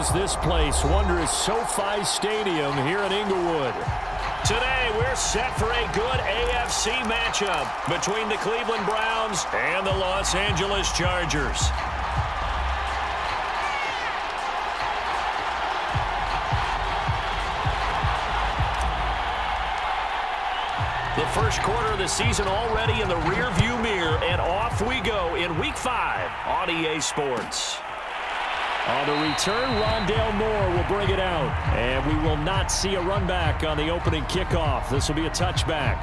is this place? Wondrous SoFi Stadium here in Inglewood. Today, we're set for a good AFC matchup between the Cleveland Browns and the Los Angeles Chargers. The first quarter of the season already in the rearview mirror, and off we go in Week 5 on EA Sports. On the return, Rondale Moore will bring it out, and we will not see a run back on the opening kickoff. This will be a touchback.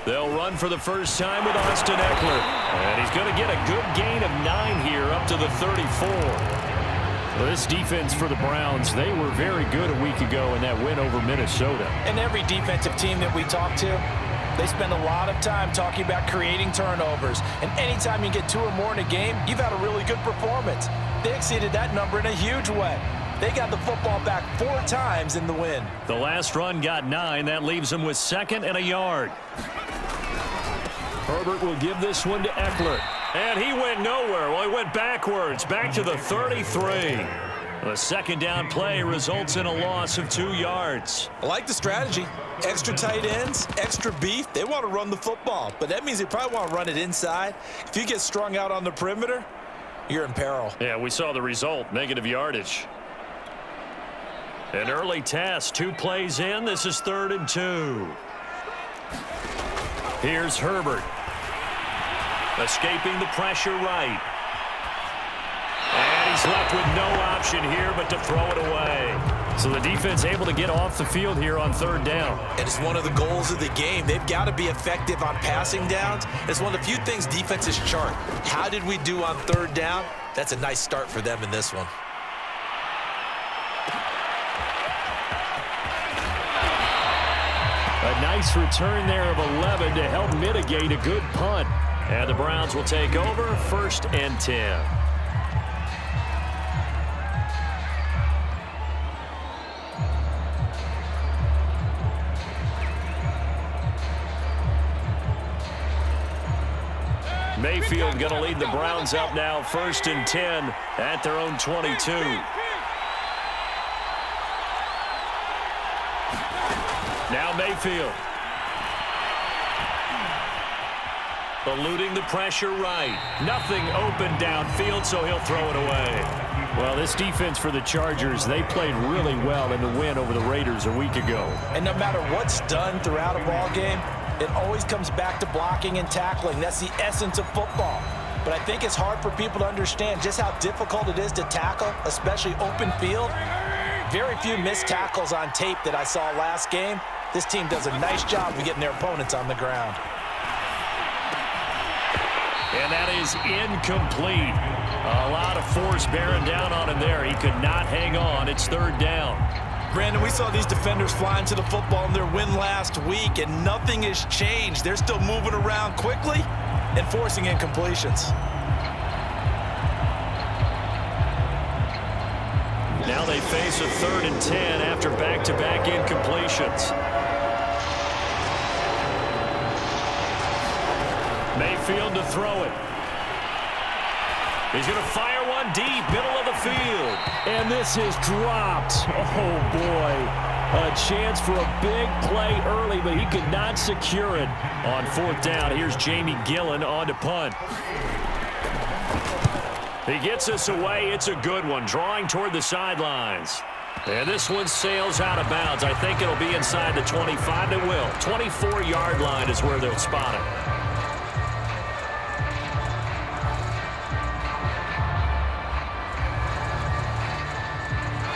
They'll run for the first time with Austin Eckler. And he's going to get a good gain of 9 here up to the 34. Well, this defense for the Browns, they were very good a week ago in that win over Minnesota. And every defensive team that we talk to, they spend a lot of time talking about creating turnovers. And anytime you get 2 or more in a game, you've had a really good performance. They exceeded that number in a huge way. They got the football back 4 times in the win. The last run got 9. That leaves them with 2nd and a yard. Herbert will give this one to Eckler. And he went nowhere. Well, he went backwards, back to the 33. The second down play results in a loss of 2 yards. I like the strategy. Extra tight ends, extra beef. They want to run the football, but that means they probably want to run it inside. If you get strung out on the perimeter, you're in peril. Yeah, we saw the result, negative yardage. An early test, 2 plays in. This is 3rd and 2. Here's Herbert. Escaping the pressure right. And he's left with no option here but to throw it away. So the defense able to get off the field here on 3rd down. And it's one of the goals of the game. They've got to be effective on passing downs. It's one of the few things defenses chart. How did we do on 3rd down? That's a nice start for them in this one. A nice return there of 11 to help mitigate a good punt. And the Browns will take over 1st and 10. Mayfield going to lead the Browns up now 1st and 10 at their own 22. Now Mayfield. Eluding the pressure right. Nothing open downfield, so he'll throw it away. Well, this defense for the Chargers, they played really well in the win over the Raiders a week ago. And no matter what's done throughout a ball game, it always comes back to blocking and tackling. That's the essence of football. But I think it's hard for people to understand just how difficult it is to tackle, especially open field. Very few missed tackles on tape that I saw last game. This team does a nice job of getting their opponents on the ground. And that is incomplete. A lot of force bearing down on him there. He could not hang on. It's 3rd down. Brandon, we saw these defenders flying to the football in their win last week, and nothing has changed. They're still moving around quickly and forcing incompletions. Now they face a 3rd and 10 after back-to-back incompletions. Mayfield to throw it. He's going to fire one deep, middle of the field. And this is dropped. Oh, boy. A chance for a big play early, but he could not secure it. On 4th down, here's Jamie Gillen on to punt. He gets us away. It's a good one, drawing toward the sidelines. And this one sails out of bounds. I think it'll be inside the 25. It will. 24-yard line is where they'll spot it.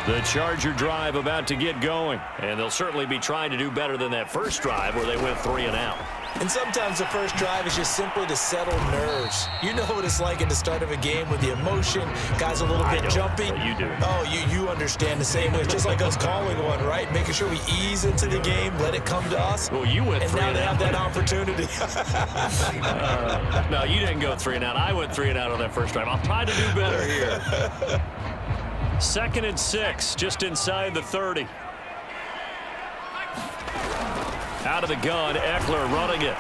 The Charger drive about to get going, and they'll certainly be trying to do better than that first drive where they went 3 and out. And sometimes the first drive is just simply to settle nerves. You know what it's like at the start of a game with the emotion, guys a little bit jumpy. You do. Oh, you understand the same way. It's just like us calling one, right? Making sure we ease into the game, let it come to us. Well, you went and 3 now and they out. have that opportunity. No, you didn't go 3 and out. I went 3 and out on that first drive. I'll try to do better here. 2nd and 6, just inside the 30. Out of the gun, Eckler running it.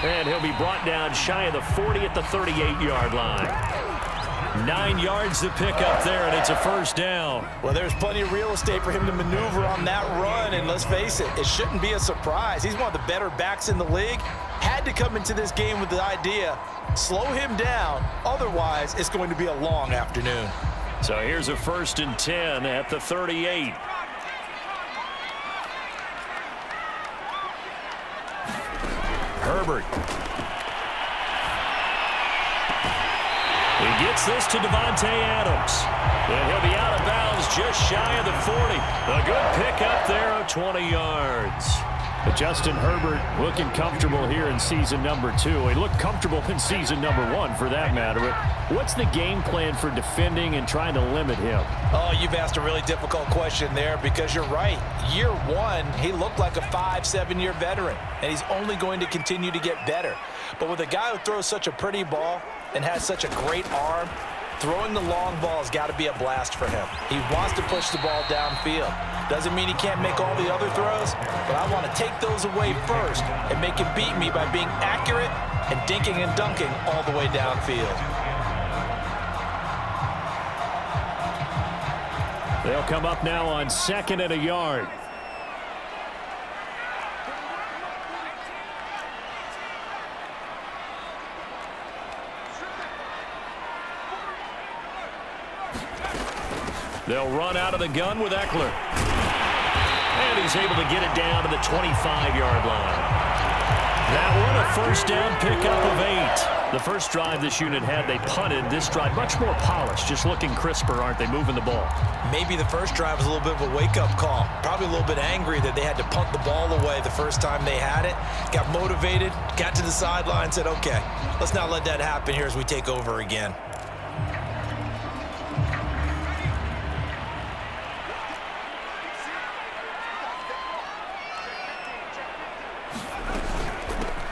And he'll be brought down shy of the 40 at the 38-yard line. 9 yards to pick up there, and it's a first down. Well, there's plenty of real estate for him to maneuver on that run, and let's face it, it shouldn't be a surprise. He's one of the better backs in the league. Had to come into this game with the idea, slow him down, otherwise it's going to be a long afternoon. So here's a 1st and 10 at the 38. Herbert. He gets this to Devontae Adams. And he'll be out of bounds just shy of the 40. A good pick up there of 20 yards. But Justin Herbert looking comfortable here in season number 2. He looked comfortable in season number 1 for that matter. What's the game plan for defending and trying to limit him? Oh, you've asked a really difficult question there because you're right. Year 1, he looked like a 5-7-year veteran, and he's only going to continue to get better. But with a guy who throws such a pretty ball and has such a great arm, throwing the long ball has got to be a blast for him. He wants to push the ball downfield. Doesn't mean he can't make all the other throws, but I want to take those away first and make him beat me by being accurate and dinking and dunking all the way downfield. They'll come up now on 2nd and a yard. They'll run out of the gun with Eckler. And he's able to get it down to the 25-yard line. That one, a first down pickup of 8. The first drive this unit had, they punted. This drive, much more polished, just looking crisper, aren't they, moving the ball? Maybe the first drive was a little bit of a wake-up call. Probably a little bit angry that they had to punt the ball away the first time they had it. Got motivated, got to the sideline, said, okay, let's not let that happen here as we take over again.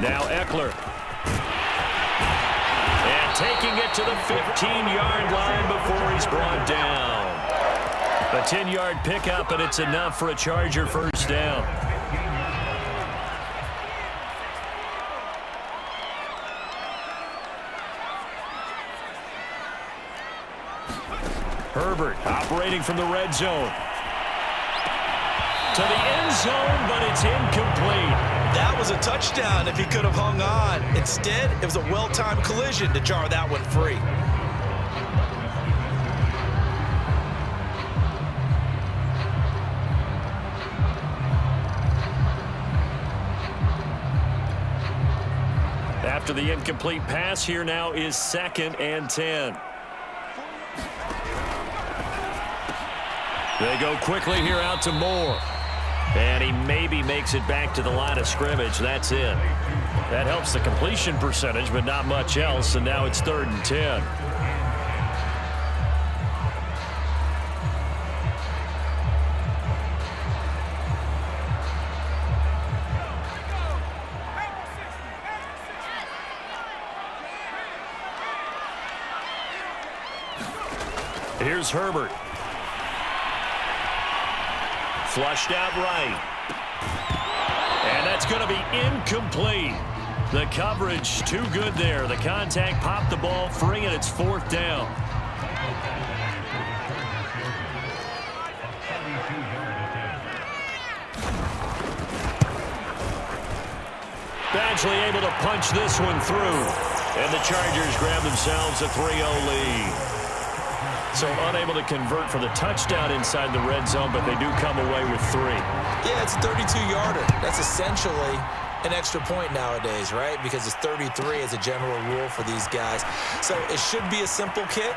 Now Eckler. And taking it to the 15-yard line before he's brought down. A 10-yard pickup, and it's enough for a Charger first down. Herbert operating from the red zone. To the end zone, but it's incomplete. That was a touchdown if he could have hung on. Instead, it was a well-timed collision to jar that one free. After the incomplete pass, here now is 2nd and 10. They go quickly here out to Moore. And he maybe makes it back to the line of scrimmage. That's it. That helps the completion percentage, but not much else. And now it's 3rd and 10. Here's Herbert. Flushed out right. And that's going to be incomplete. The coverage too good there. The contact popped the ball free, and it's 4th down. Badgley able to punch this one through. And the Chargers grab themselves a 3-0 lead. So unable to convert for the touchdown inside the red zone, but they do come away with 3. Yeah, it's a 32-yarder. That's essentially an extra point nowadays, right? Because it's 33 as a general rule for these guys. So it should be a simple kick.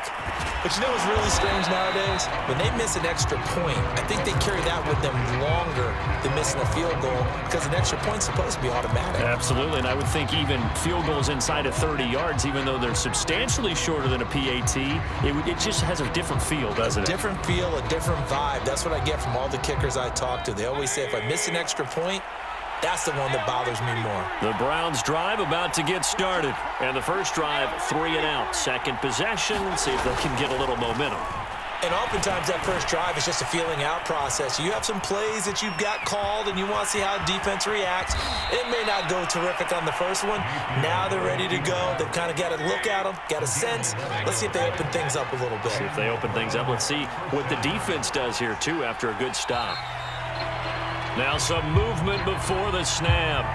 But you know what's really strange nowadays? When they miss an extra point, I think they carry that with them longer than missing a field goal because an extra point's supposed to be automatic. Absolutely, and I would think even field goals inside of 30 yards, even though they're substantially shorter than a PAT, it just has a different feel, doesn't it? Different feel, a different vibe. That's what I get from all the kickers I talk to. They always say if I miss an extra point, that's the one that bothers me more. The Browns drive about to get started. And the first drive, 3 and out. Second possession, see if they can get a little momentum. And oftentimes that first drive is just a feeling out process. You have some plays that you've got called and you want to see how defense reacts. It may not go terrific on the first one. Now they're ready to go. They've kind of got a look at them, got a sense. Let's see if they open things up a little bit. See if they open things up. Let's see what the defense does here, too, after a good stop. Now some movement before the snap.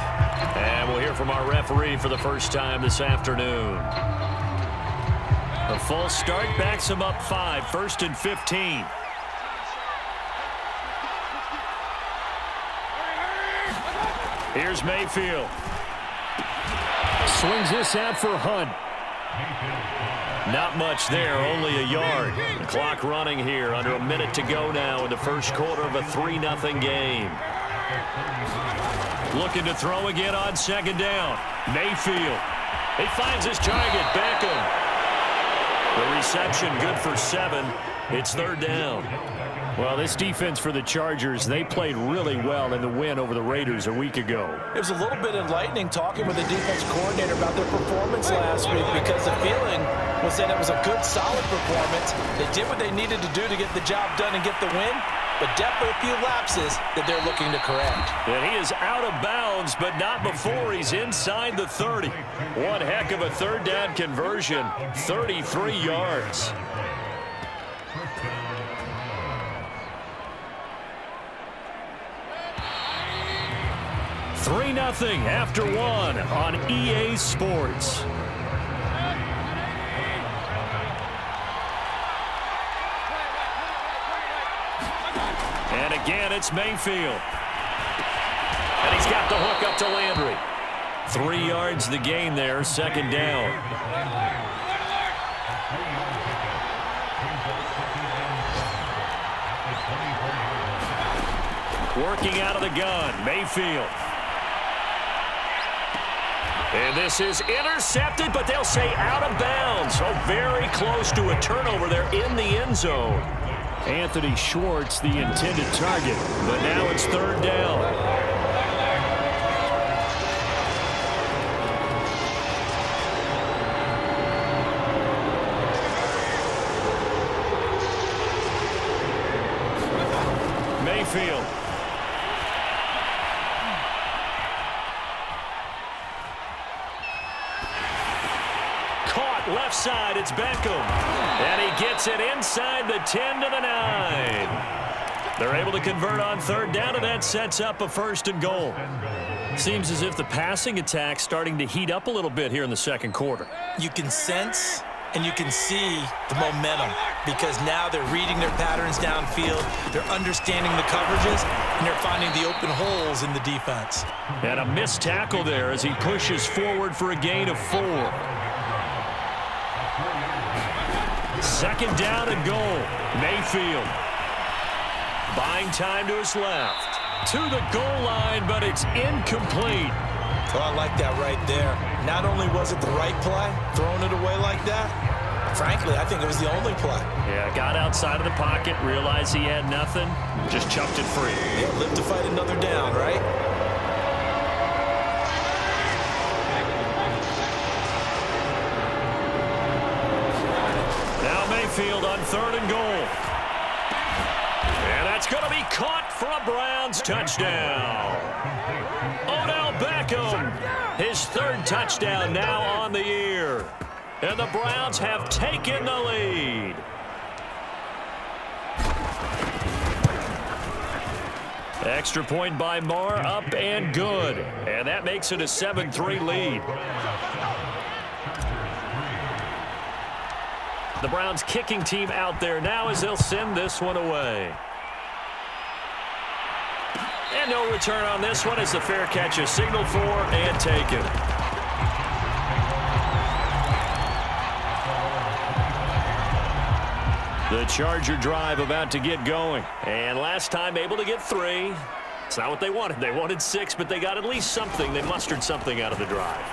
And we'll hear from our referee for the first time this afternoon. A false start backs him up 5, 1st and 15. Here's Mayfield. Swings this out for Hunt. Not much there, only a yard. The clock running here, under a minute to go now in the first quarter of a 3-0 game. Looking to throw again on second down. Mayfield. He finds his target, Beckham. The reception good for 7. It's 3rd down. Well, this defense for the Chargers, they played really well in the win over the Raiders a week ago. It was a little bit enlightening talking with the defense coordinator about their performance last week because the feeling was that it was a good, solid performance. They did what they needed to do to get the job done and get the win, but definitely a few lapses that they're looking to correct. And he is out of bounds, but not before he's inside the 30. One heck of a 3rd down conversion, 33 yards. 3-0 after 1 on EA Sports. And again, it's Mayfield. And he's got the hook up to Landry. 3 yards the gain there, 2nd down. Working out of the gun, Mayfield. And this is intercepted, but they'll say out of bounds. Oh, very close to a turnover there in the end zone. Anthony Schwartz, the intended target, but now it's 3rd down. Mayfield. Left side, it's Beckham. And he gets it inside the 10 to the 9. They're able to convert on 3rd down, and that sets up a 1st and goal. Seems as if the passing attack's starting to heat up a little bit here in the 2nd quarter. You can sense and you can see the momentum because now they're reading their patterns downfield, they're understanding the coverages, and they're finding the open holes in the defense. And a missed tackle there as he pushes forward for a gain of 4. 2nd down and goal. Mayfield. Buying time to his left. To the goal line, but it's incomplete. Oh, I like that right there. Not only was it the right play, throwing it away like that, frankly, I think it was the only play. Yeah, got outside of the pocket, realized he had nothing, just chucked it free. Yeah, live to fight another down, right? Mayfield on 3rd and goal. And that's going to be caught for a Browns touchdown. Odell Beckham, his 3rd touchdown now on the year. And the Browns have taken the lead. Extra point by Marr, up and good. And that makes it a 7-3 lead. The Browns kicking team out there now as they'll send this one away. And no return on this one as the fair catch is signaled for and taken. The Charger drive about to get going. And last time able to get 3. It's not what they wanted. They wanted 6, but they got at least something. They mustered something out of the drive.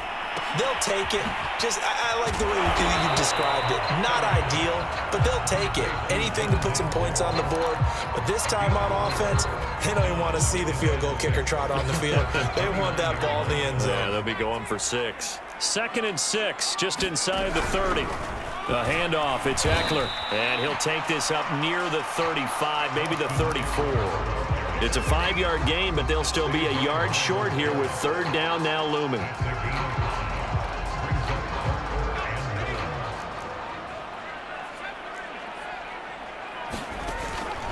They'll take it. I like the way you described it. Not ideal, but they'll take it. Anything to put some points on the board. But this time on offense, they don't even want to see the field goal kicker trot on the field. They want that ball in the end zone. Yeah, they'll be going for 6. 2nd and 6, just inside the 30. The handoff, it's Eckler. And he'll take this up near the 35, maybe the 34. It's a 5-yard gain, but they'll still be a yard short here with 3rd down now looming.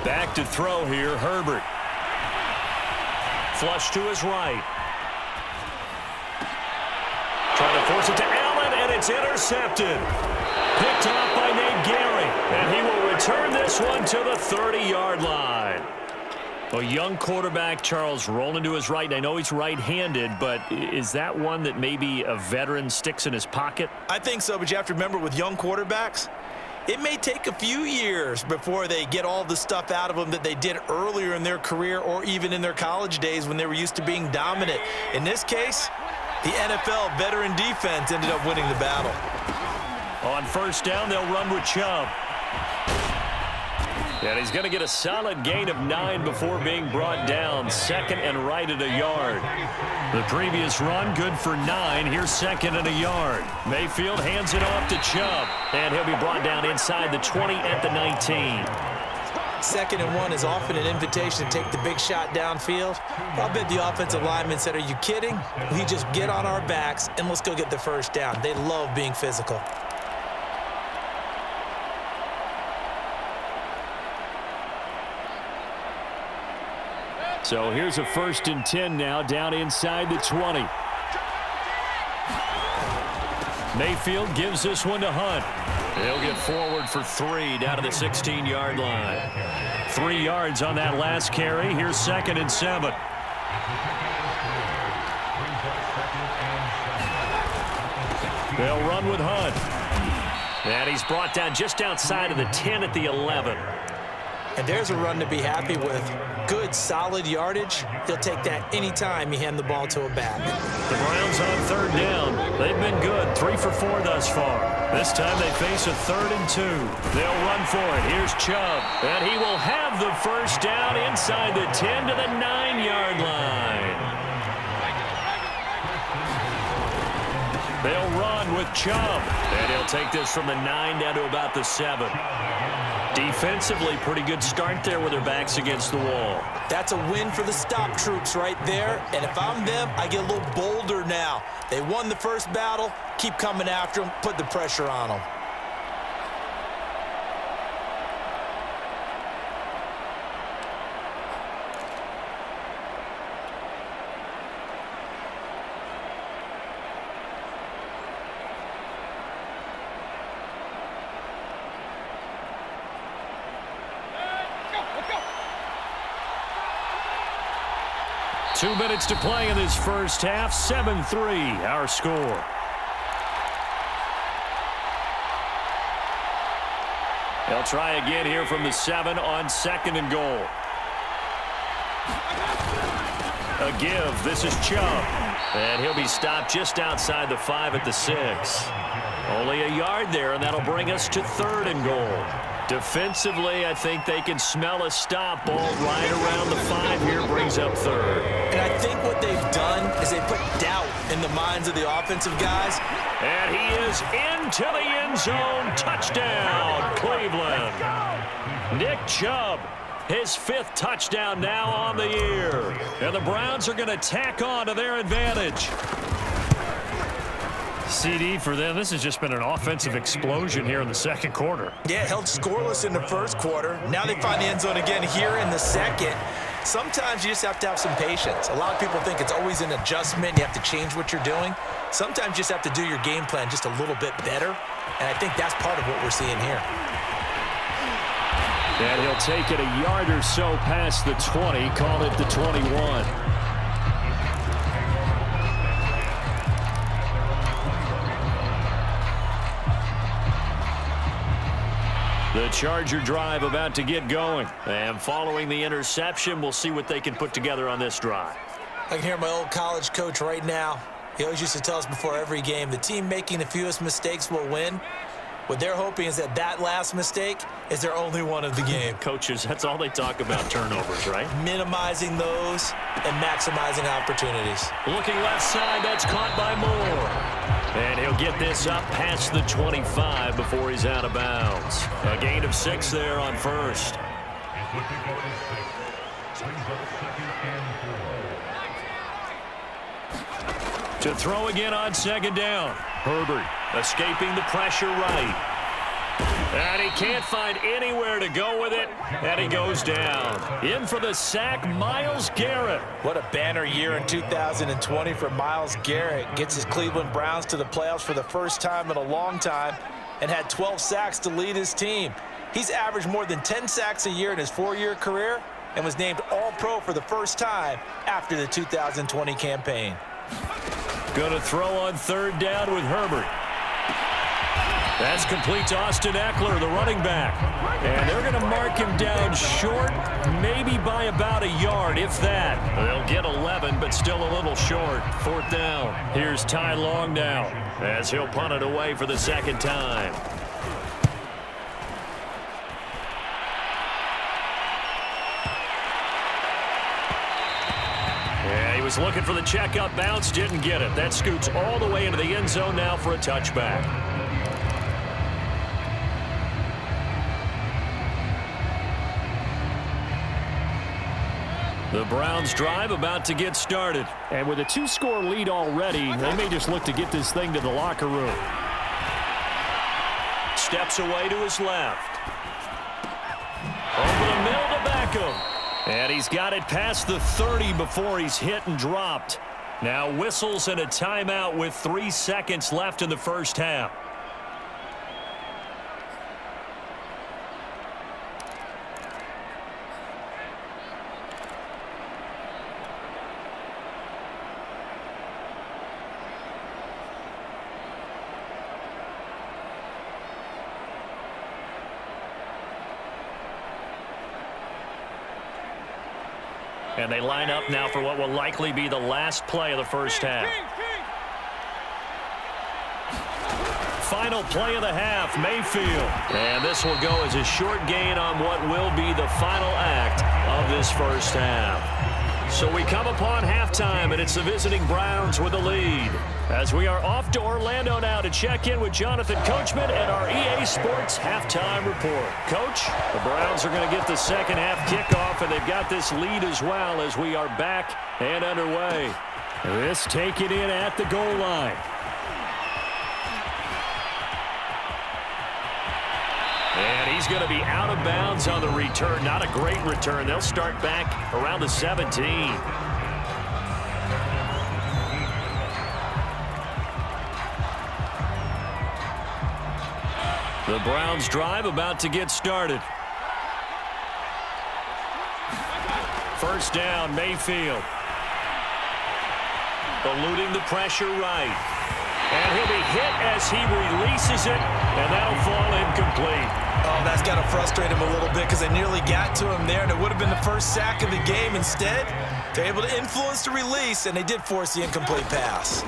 Back to throw here, Herbert. Flush to his right. Trying to force it to Allen, and it's intercepted. Picked off by Nate Gary, and he will return this one to the 30-yard line. A young quarterback, Charles, rolling to his right. I know he's right-handed, but is that one that maybe a veteran sticks in his pocket? I think so, but you have to remember with young quarterbacks, it may take a few years before they get all the stuff out of them that they did earlier in their career or even in their college days when they were used to being dominant. In this case, the NFL veteran defense ended up winning the battle. On 1st down, they'll run with Chubb. And he's going to get a solid gain of 9 before being brought down. 2nd and right at a yard. The previous run, good for 9. Here's 2nd and a yard. Mayfield hands it off to Chubb. And he'll be brought down inside the 20 at the 19. 2nd and 1 is often an invitation to take the big shot downfield. I bet the offensive lineman said, are you kidding? We just get on our backs and let's go get the 1st down. They love being physical. So here's a 1st and 10 now, down inside the 20. Mayfield gives this one to Hunt. He'll get forward for 3 down to the 16-yard line. 3 yards on that last carry. Here's 2nd and 7. They'll run with Hunt. And he's brought down just outside of the 10 at the 11. And there's a run to be happy with. Good, solid yardage. He'll take that anytime you hand the ball to a back. The Browns on 3rd down. They've been good, 3 for 4 thus far. This time they face a 3rd and 2. They'll run for it. Here's Chubb. And he will have the 1st down inside the 10 to the 9-yard line. They'll run with Chubb. And he'll take this from the 9 down to about the 7. Defensively, pretty good start there with their backs against the wall. That's a win for the stop troops right there. And if I'm them, I get a little bolder now. They won the first battle. Keep coming after them. Put the pressure on them. Two minutes to play in this first half. 7-3, our score. They'll try again here from the 7 on 2nd and goal. A give. This is Chubb. And he'll be stopped just outside the 5 at the 6. Only a yard there, and that'll bring us to 3rd and goal. Defensively, I think they can smell a stop. Ball right around the 5 here, brings up 3rd. And I think what they've done is they put doubt in the minds of the offensive guys. And he is into the end zone. Touchdown, Cleveland. Nick Chubb, his 5th touchdown now on the year. And the Browns are going to tack on to their advantage. CD for them. This has just been an offensive explosion here in the 2nd quarter. Yeah, held scoreless in the 1st quarter. Now they find the end zone again here in the 2nd. Sometimes you just have to have some patience. A lot of people think it's always an adjustment. You have to change what you're doing. Sometimes you just have to do your game plan just a little bit better. And I think that's part of what we're seeing here. And he'll take it a yard or so past the 20, call it the 21. The Charger drive about to get going. And following the interception, we'll see what they can put together on this drive. I can hear my old college coach right now. He always used to tell us before every game, the team making the fewest mistakes will win. What they're hoping is that last mistake is their only one of the game. Coaches, that's all they talk about, turnovers, right? Minimizing those and maximizing opportunities. Looking left side, that's caught by Moore. And he'll get this up past the 25 before he's out of bounds. A gain of 6 there on first. To throw again on second down. Herbert escaping the pressure right. And he can't find anywhere to go with it. And he goes down. In for the sack, Myles Garrett. What a banner year in 2020 for Myles Garrett. Gets his Cleveland Browns to the playoffs for the first time in a long time and had 12 sacks to lead his team. He's averaged more than 10 sacks a year in his 4-year career and was named All-Pro for the first time after the 2020 campaign. Going to throw on third down with Herbert. That's complete to Austin Eckler, the running back. And they're going to mark him down short, maybe by about a yard, if that. They'll get 11, but still a little short. Fourth down. Here's Ty Long now, as he'll punt it away for the second time. Yeah, he was looking for the checkup bounce, didn't get it. That scoots all the way into the end zone now for a touchback. The Browns drive about to get started. And with a 2-score lead already, they may just look to get this thing to the locker room. Steps away to his left. Over the middle to Beckham. And he's got it past the 30 before he's hit and dropped. Now whistles and a timeout with 3 seconds left in the first half. And they line up now for what will likely be the last play of the first half. Final play of the half, Mayfield. And this will go as a short gain on what will be the final act of this first half. So we come upon halftime, and it's the visiting Browns with the lead. As we are off to Orlando now to check in with Jonathan Coachman and our EA Sports halftime report. Coach, the Browns are going to get the second half kickoff, and they've got this lead as well as we are back and underway. This taken in at the goal line. And he's going to be out of bounds on the return. Not a great return. They'll start back around the 17. The Browns drive about to get started. First down, Mayfield. Eluding the pressure right. And he'll be hit as he releases it, and that'll fall incomplete. Oh, that's got to frustrate him a little bit because they nearly got to him there, and it would have been the first sack of the game. Instead, they're able to influence the release, and they did force the incomplete pass.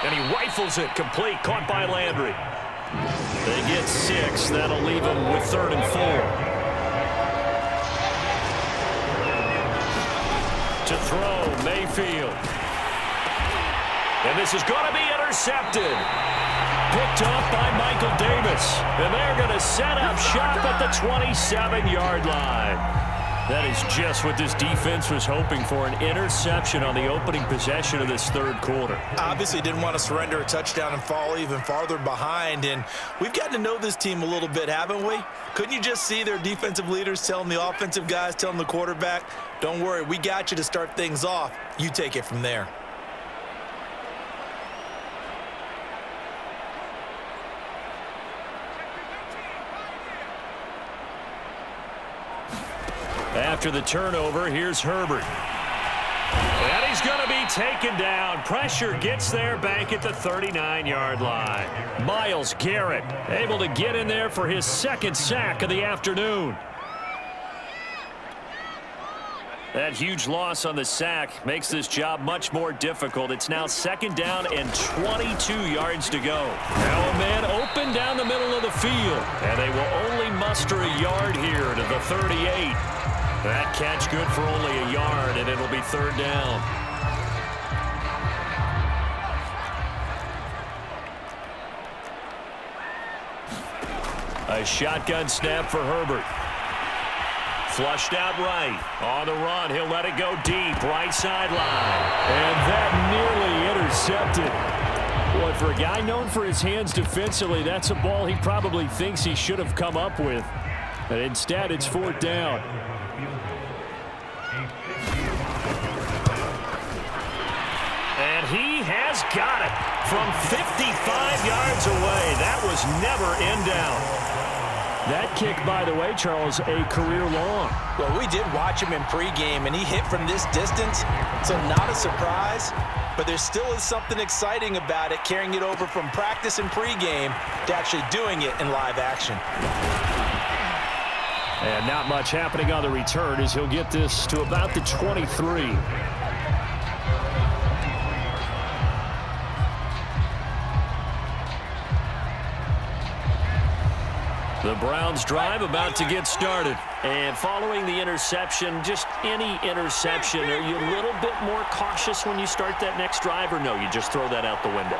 And he rifles it complete, caught by Landry. They get 6. That'll leave them with 3rd and 4. To throw, Mayfield. And this is going to be intercepted. Picked off by Michael Davis. And they're going to set up shop at the 27-yard line. That is just what this defense was hoping for, an interception on the opening possession of this third quarter. Obviously didn't want to surrender a touchdown and fall even farther behind, and we've gotten to know this team a little bit, haven't we? Couldn't you just see their defensive leaders telling the offensive guys, telling the quarterback, don't worry, we got you to start things off. You take it from there. After the turnover, here's Herbert. And he's going to be taken down. Pressure gets there back at the 39-yard line. Myles Garrett able to get in there for his second sack of the afternoon. That huge loss on the sack makes this job much more difficult. It's now second down and 22 yards to go. Now a man open down the middle of the field. And they will only muster a yard here to the 38. That catch good for only a yard, and it'll be third down. A shotgun snap for Herbert. Flushed out right. On the run, he'll let it go deep. Right sideline. And that nearly intercepted. Boy, for a guy known for his hands defensively, that's a ball he probably thinks he should have come up with. And instead, it's fourth down. And he has got it from 55 yards away. That was never in doubt. That kick, by the way, Charles, a career long. Well, we did watch him in pregame, and he hit from this distance, so not a surprise. But there still is something exciting about it, carrying it over from practice and pregame to actually doing it in live action. And not much happening on the return as he'll get this to about the 23. The Browns drive about to get started. And following the interception, just any interception, are you a little bit more cautious when you start that next drive, or no, you just throw that out the window?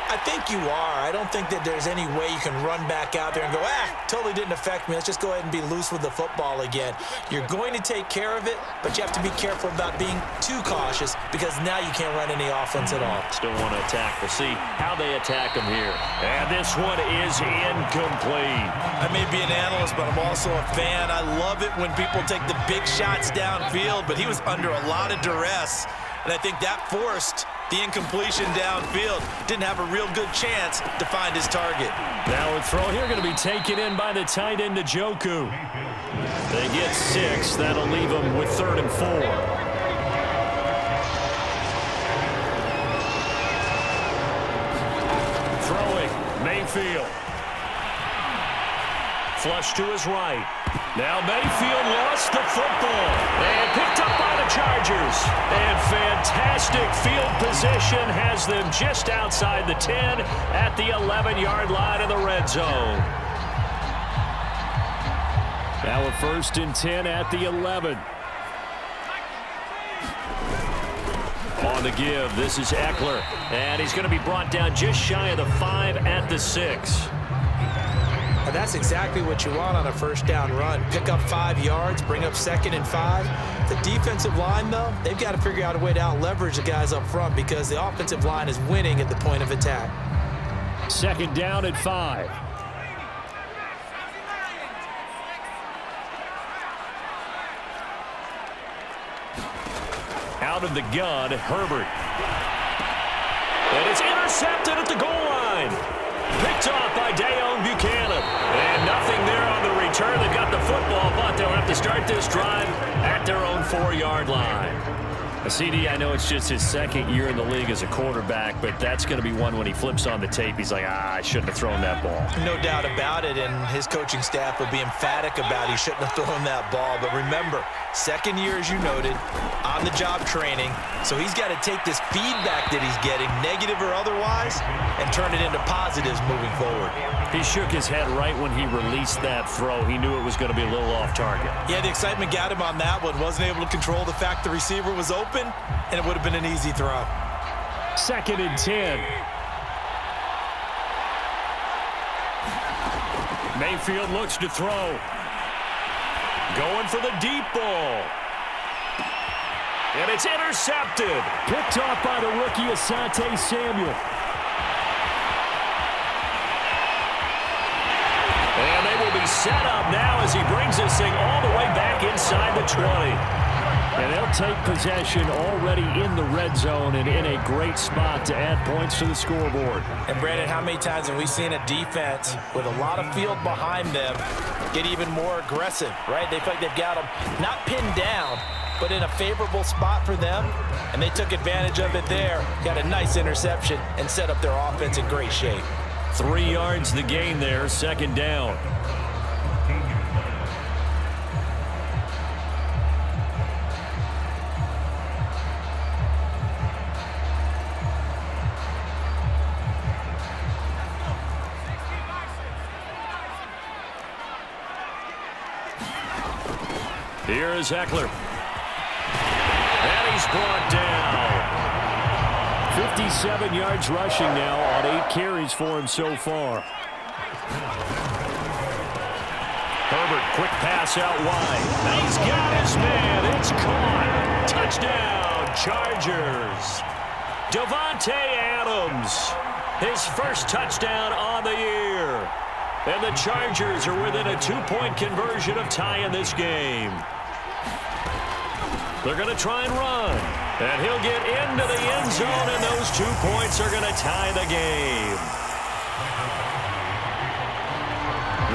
I think you are. I don't think that there's any way you can run back out there and go, totally didn't affect me. Let's just go ahead and be loose with the football again. You're going to take care of it, but you have to be careful about being too cautious because now you can't run any offense at all. Still want to attack. We'll see how they attack him here. And this one is incomplete. I may be an analyst, but I'm also a fan. I love it when people take the big shots downfield, but he was under a lot of duress, and I think that forced the incompletion downfield. Didn't have a real good chance to find his target. Now a throw here going to be taken in by the tight end, Njoku. They get 6. That'll leave them with 3rd and 4. Throwing, Mayfield. Flush to his right. Now Mayfield lost the football and picked up by the Chargers. And fantastic field position has them just outside the 10 at the 11-yard line of the red zone. Now a 1st and 10 at the 11. On the give, this is Eckler. And he's going to be brought down just shy of the 5 at the 6. And that's exactly what you want on a first down run. Pick up 5 yards, bring up 2nd and 5. The defensive line, though, they've got to figure out a way to out-leverage the guys up front because the offensive line is winning at the point of attack. 2nd down at 5. Out of the gun, Herbert. And it's intercepted at the goal line. Picked off by Dayon Buchanan. And nothing there on the return. They've got the football, but they'll have to start this drive at their own 4-yard line. CD, I know it's just his 2nd year in the league as a quarterback, but that's going to be one when he flips on the tape. He's like, I shouldn't have thrown that ball. No doubt about it, and his coaching staff will be emphatic about he shouldn't have thrown that ball. But remember, 2nd year, as you noted, on-the-job training, so he's got to take this feedback that he's getting, negative or otherwise, and turn it into positives moving forward. He shook his head right when he released that throw. He knew it was going to be a little off target. Yeah, the excitement got him on that one. Wasn't able to control the fact the receiver was open, and it would have been an easy throw. 2nd and 10. Mayfield looks to throw. Going for the deep ball. And it's intercepted. Picked off by the rookie Asante Samuel. And they will be set up now as he brings this thing all the way back inside the 20. And they'll take possession already in the red zone and in a great spot to add points to the scoreboard. And, Brandon, how many times have we seen a defense with a lot of field behind them get even more aggressive, right? They feel like they've got them not pinned down, but in a favorable spot for them, and they took advantage of it there. Got a nice interception and set up their offense in great shape. 3 yards the gain there, 2nd down. Here is Eckler. And he's brought down. 57 yards rushing now on 8 carries for him so far. Herbert, quick pass out wide. He's got his man. It's caught. Touchdown, Chargers. Davante Adams, his first touchdown on the year. And the Chargers are within a 2-point conversion of tying this game. They're going to try and run. And he'll get into the end zone, and those 2 points are going to tie the game.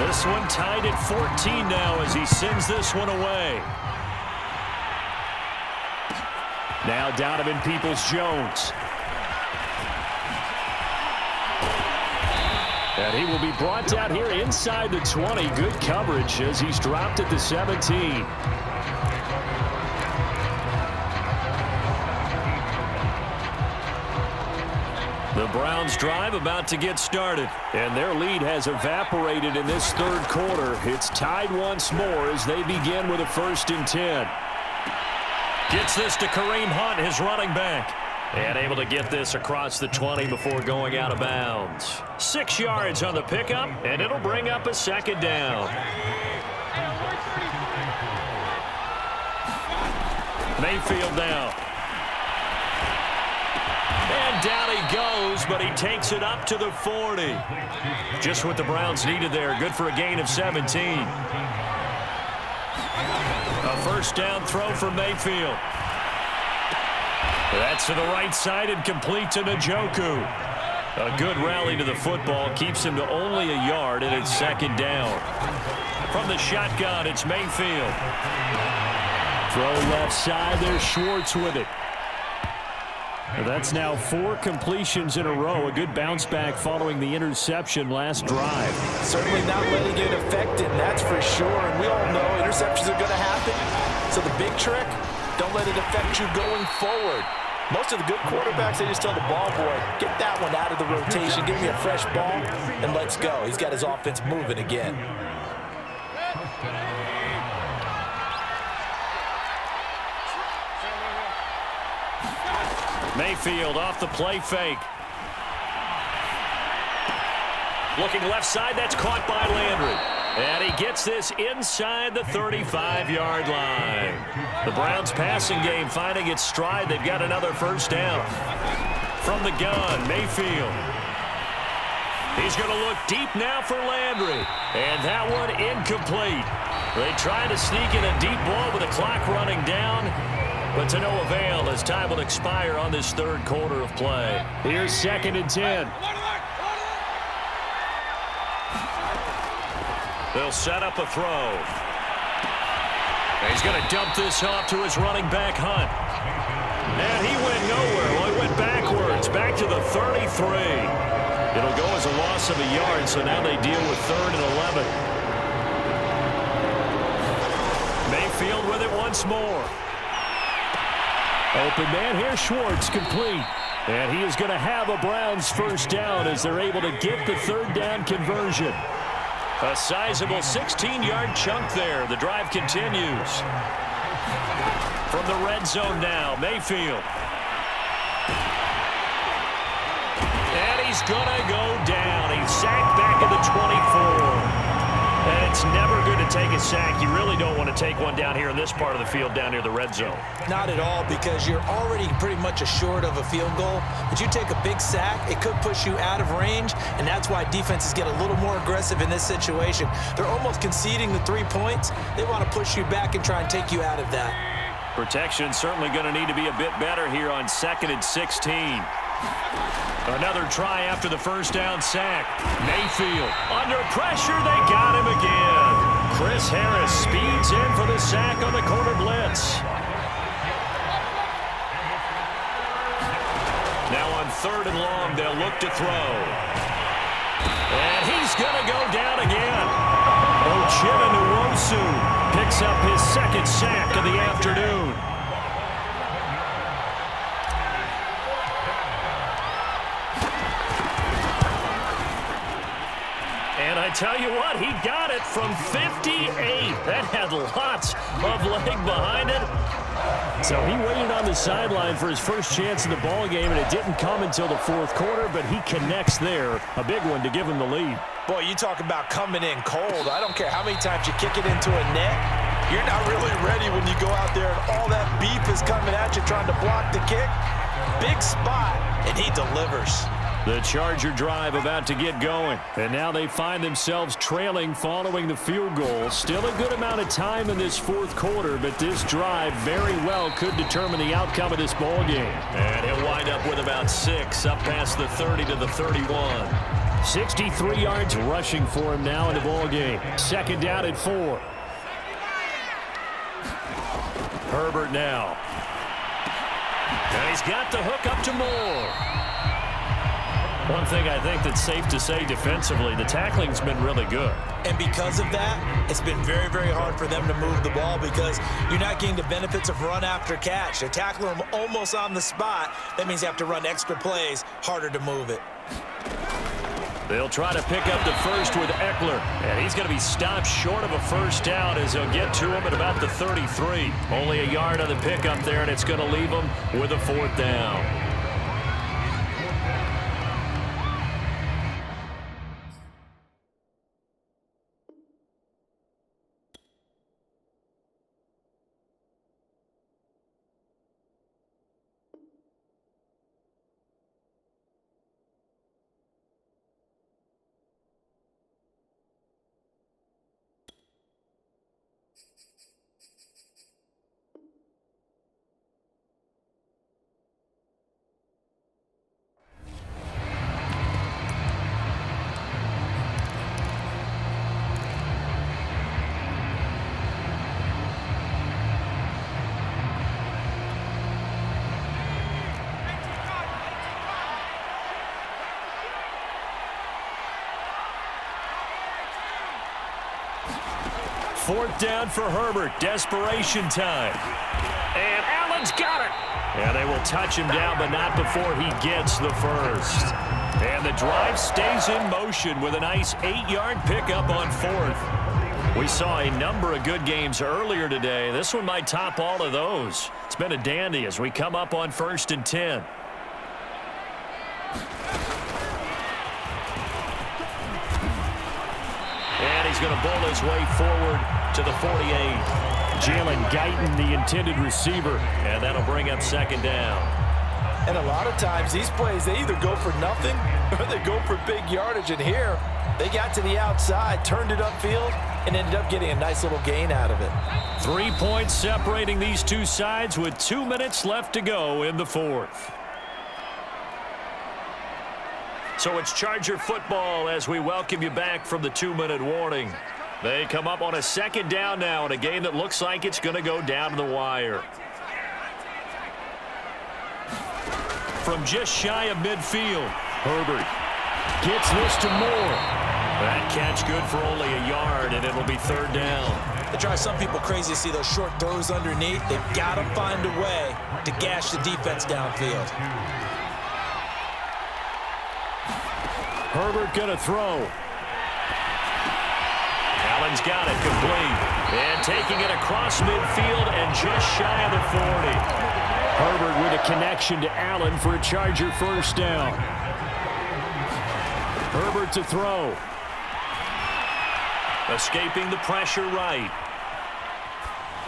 This one tied at 14 now as he sends this one away. Now Donovan Peoples-Jones. And he will be brought down here inside the 20. Good coverage as he's dropped at the 17. The Browns drive about to get started, and their lead has evaporated in this 3rd quarter. It's tied once more as they begin with a 1st and 10. Gets this to Kareem Hunt, his running back. And able to get this across the 20 before going out of bounds. 6 yards on the pickup, and it'll bring up a 2nd down. Mayfield now. And down he goes, but he takes it up to the 40. Just what the Browns needed there. Good for a gain of 17. A 1st down throw for Mayfield. That's to the right side and complete to Njoku. A good rally to the football keeps him to only a yard, and it's 2nd down. From the shotgun, it's Mayfield. Throw left side, there's Schwartz with it. That's now 4 completions in a row. A good bounce back following the interception last drive. Certainly not letting it affect him, that's for sure. And we all know interceptions are going to happen. So the big trick, don't let it affect you going forward. Most of the good quarterbacks, they just tell the ball boy, get that one out of the rotation, give me a fresh ball, and let's go. He's got his offense moving again. Mayfield off the play fake. Looking left side, that's caught by Landry. And he gets this inside the 35-yard line. The Browns passing game finding its stride. They've got another 1st down. From the gun, Mayfield. He's going to look deep now for Landry. And that one incomplete. They tried to sneak in a deep ball with the clock running down, but to no avail as time will expire on this 3rd quarter of play. Here's 2nd and 10. They'll set up a throw. He's going to dump this off to his running back, Hunt. And he went nowhere. Well, he went backwards, back to the 33. It'll go as a loss of a yard, so now they deal with 3rd and 11. Mayfield with it once more. Open man here, Schwartz, complete. And he is going to have a Browns 1st down as they're able to get the 3rd down conversion. A sizable 16-yard chunk there. The drive continues. From the red zone now, Mayfield. And he's going to go down. He's sacked back at the 24. And it's never good to take a sack. You really don't want to take one down here in this part of the field down near the red zone. Not at all, because you're already pretty much assured of a field goal. But you take a big sack, it could push you out of range, and that's why defenses get a little more aggressive in this situation. They're almost conceding the 3 points. They want to push you back and try and take you out of that. Protection certainly going to need to be a bit better here on 2nd and 16. Another try after the first down sack. Mayfield under pressure. They got him again. Chris Harris speeds in for the sack on the corner blitz. Now on 3rd and long, they'll look to throw. And he's going to go down again. Uchenna Nwosu picks up his 2nd sack of the afternoon. And I tell you what, he got it from 58. That had lots of leg behind it. So he waited on the sideline for his first chance in the ball game, and it didn't come until the 4th quarter, but he connects there. A big one to give him the lead. Boy, you talk about coming in cold. I don't care how many times you kick it into a net. You're not really ready when you go out there and all that beef is coming at you trying to block the kick. Big spot, and he delivers. The Charger drive about to get going. And now they find themselves trailing following the field goal. Still a good amount of time in this 4th quarter, but this drive very well could determine the outcome of this ball game. And he'll wind up with about 6 up past the 30 to the 31. 63 yards rushing for him now in the ball game. 2nd down and 4. Herbert now. And he's got the hook up to Moore. One thing I think that's safe to say defensively, the tackling's been really good. And because of that, it's been very, very hard for them to move the ball because you're not getting the benefits of run after catch. They're tackling them almost on the spot. That means you have to run extra plays, harder to move it. They'll try to pick up the first with Eckler, and he's going to be stopped short of a first down as he'll get to him at about the 33. Only a yard on the pickup there, and it's going to leave him with a 4th down. Fourth down for Herbert. Desperation time. And Allen's got it. And they will touch him down, but not before he gets the first. And the drive stays in motion with a nice 8-yard pickup on 4th. We saw a number of good games earlier today. This one might top all of those. It's been a dandy as we come up on 1st and 10. And he's going to bowl his way forward to the 48. Jalen Guyton, the intended receiver, and that'll bring up 2nd down. And a lot of times these plays, they either go for nothing or they go for big yardage. And here, they got to the outside, turned it upfield, and ended up getting a nice little gain out of it. 3 points separating these two sides with 2 minutes left to go in the 4th. So it's Charger football as we welcome you back from the 2-minute warning. They come up on a 2nd down now in a game that looks like it's going to go down to the wire. From just shy of midfield, Herbert gets this to Moore. That catch good for only a yard, and it'll be 3rd down. It drives some people crazy to see those short throws underneath. They've got to find a way to gash the defense downfield. Herbert going to throw. Allen's got it complete. And taking it across midfield and just shy of the 40. Herbert with a connection to Allen for a Charger first down. Herbert to throw. Escaping the pressure right.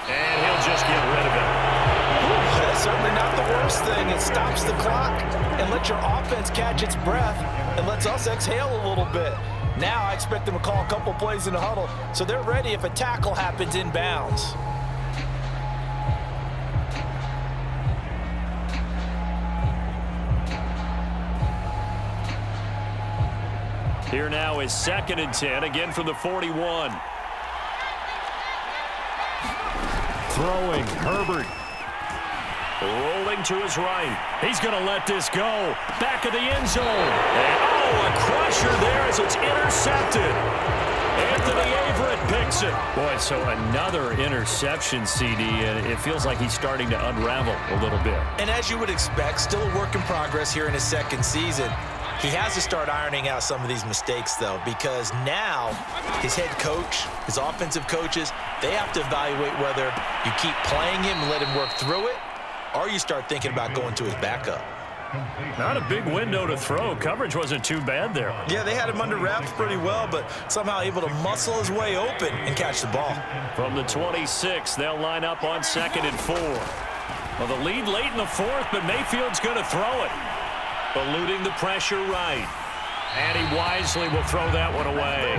And he'll just get rid of it. That's certainly not the worst thing. It stops the clock and lets your offense catch its breath and lets us exhale a little bit. Now I expect them to call a couple plays in the huddle so they're ready if a tackle happens inbounds. Here now is 2nd and 10, again from the 41. Throwing, Herbert. Rolling to his right. He's going to let this go. Back of the end zone. And, oh, a crusher there as it's intercepted. Anthony Averett picks it. Boy, so another interception, CD, and it feels like he's starting to unravel a little bit. And as you would expect, still a work in progress here in his 2nd season. He has to start ironing out some of these mistakes, though, because now his head coach, his offensive coaches, they have to evaluate whether you keep playing him and let him work through it, or you start thinking about going to his backup. Not a big window to throw. Coverage wasn't too bad there. Yeah, they had him under wraps pretty well, but somehow able to muscle his way open and catch the ball. From the 26, they'll line up on 2nd and 4. Well, the lead late in the 4th, but Mayfield's going to throw it. Eluding the pressure right. And he wisely will throw that one away.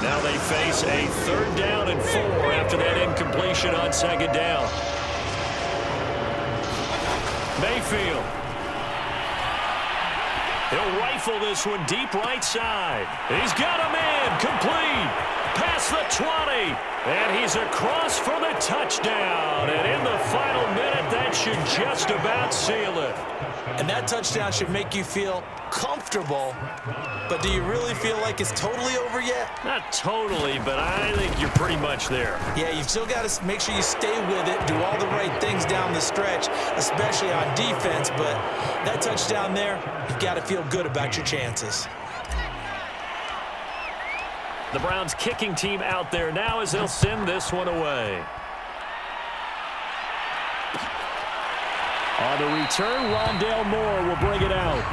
Now they face a 3rd down and 4 after that incompletion on 2nd down. Mayfield. He'll rifle this one deep right side. He's got a man complete. Past the 20. And he's across for the touchdown. And in the final minute, that should just about seal it. And that touchdown should make you feel comfortable. But do you really feel like it's totally over yet? Not totally, but I think you're pretty much there. Yeah, you've still got to make sure you stay with it, do all the right things down the stretch, especially on defense. But that touchdown there, you've got to feel good about your chances. The Browns kicking team out there now as they'll send this one away. On the return, Rondale Moore will bring it out.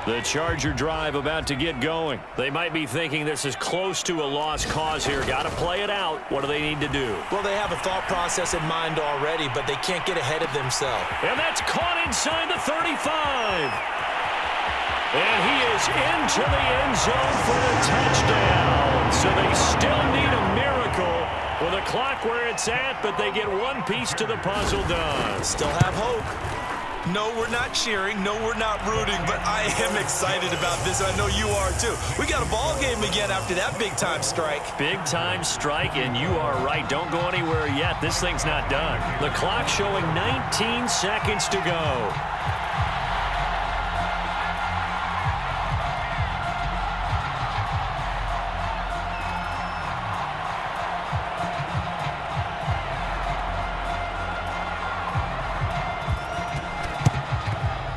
The Charger drive about to get going. They might be thinking this is close to a lost cause here. Got to play it out. What do they need to do? Well, they have a thought process in mind already, but they can't get ahead of themselves. And that's caught inside the 35. And he is into the end zone for the touchdown. So they still need a miracle with a clock where it's at, but they get one piece to the puzzle done. Still have hope. No, we're not cheering. No, we're not rooting, but I am excited about this. I know you are, too. We got a ball game again after that big-time strike. Big-time strike, and you are right. Don't go anywhere yet. This thing's not done. The clock showing 19 seconds to go.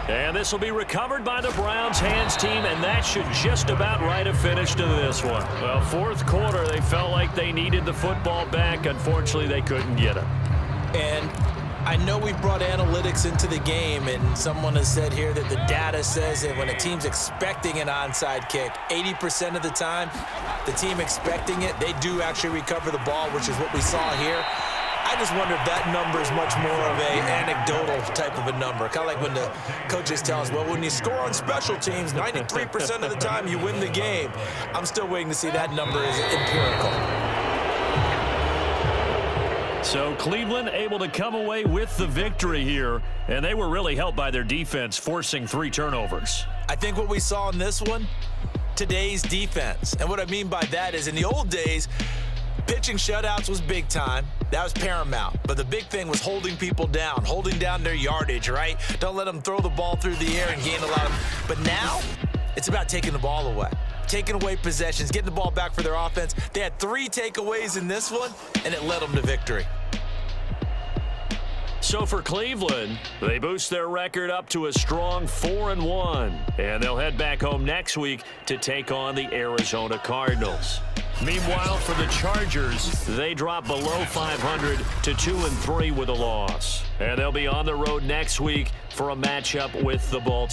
And this will be recovered by the Browns hands team, and that should just about write a finish to this one. Well, 4th quarter, they felt like they needed the football back. Unfortunately, they couldn't get it. And I know we brought analytics into the game, and someone has said here that the data says that when a team's expecting an onside kick, 80% of the time, the team expecting it, they do actually recover the ball, which is what we saw here. I just wonder if that number is much more of a anecdotal type of a number. Kind of like when the coaches tell us, well, when you score on special teams, 93% of the time you win the game. I'm still waiting to see that number is empirical. So Cleveland able to come away with the victory here, and they were really helped by their defense, forcing 3 turnovers. I think what we saw in this one, today's defense. And what I mean by that is in the old days, pitching shutouts was big time. That was paramount. But the big thing was holding people down, holding down their yardage, right? Don't let them throw the ball through the air and gain a lot of... But now, it's about taking the ball away. Taking away possessions, getting the ball back for their offense. They had 3 takeaways in this one, and it led them to victory. So for Cleveland, they boost their record up to a strong 4-1. And they'll head back home next week to take on the Arizona Cardinals. Meanwhile, for the Chargers, they drop below 500 to 2-3 with a loss. And they'll be on the road next week for a matchup with the Baltimore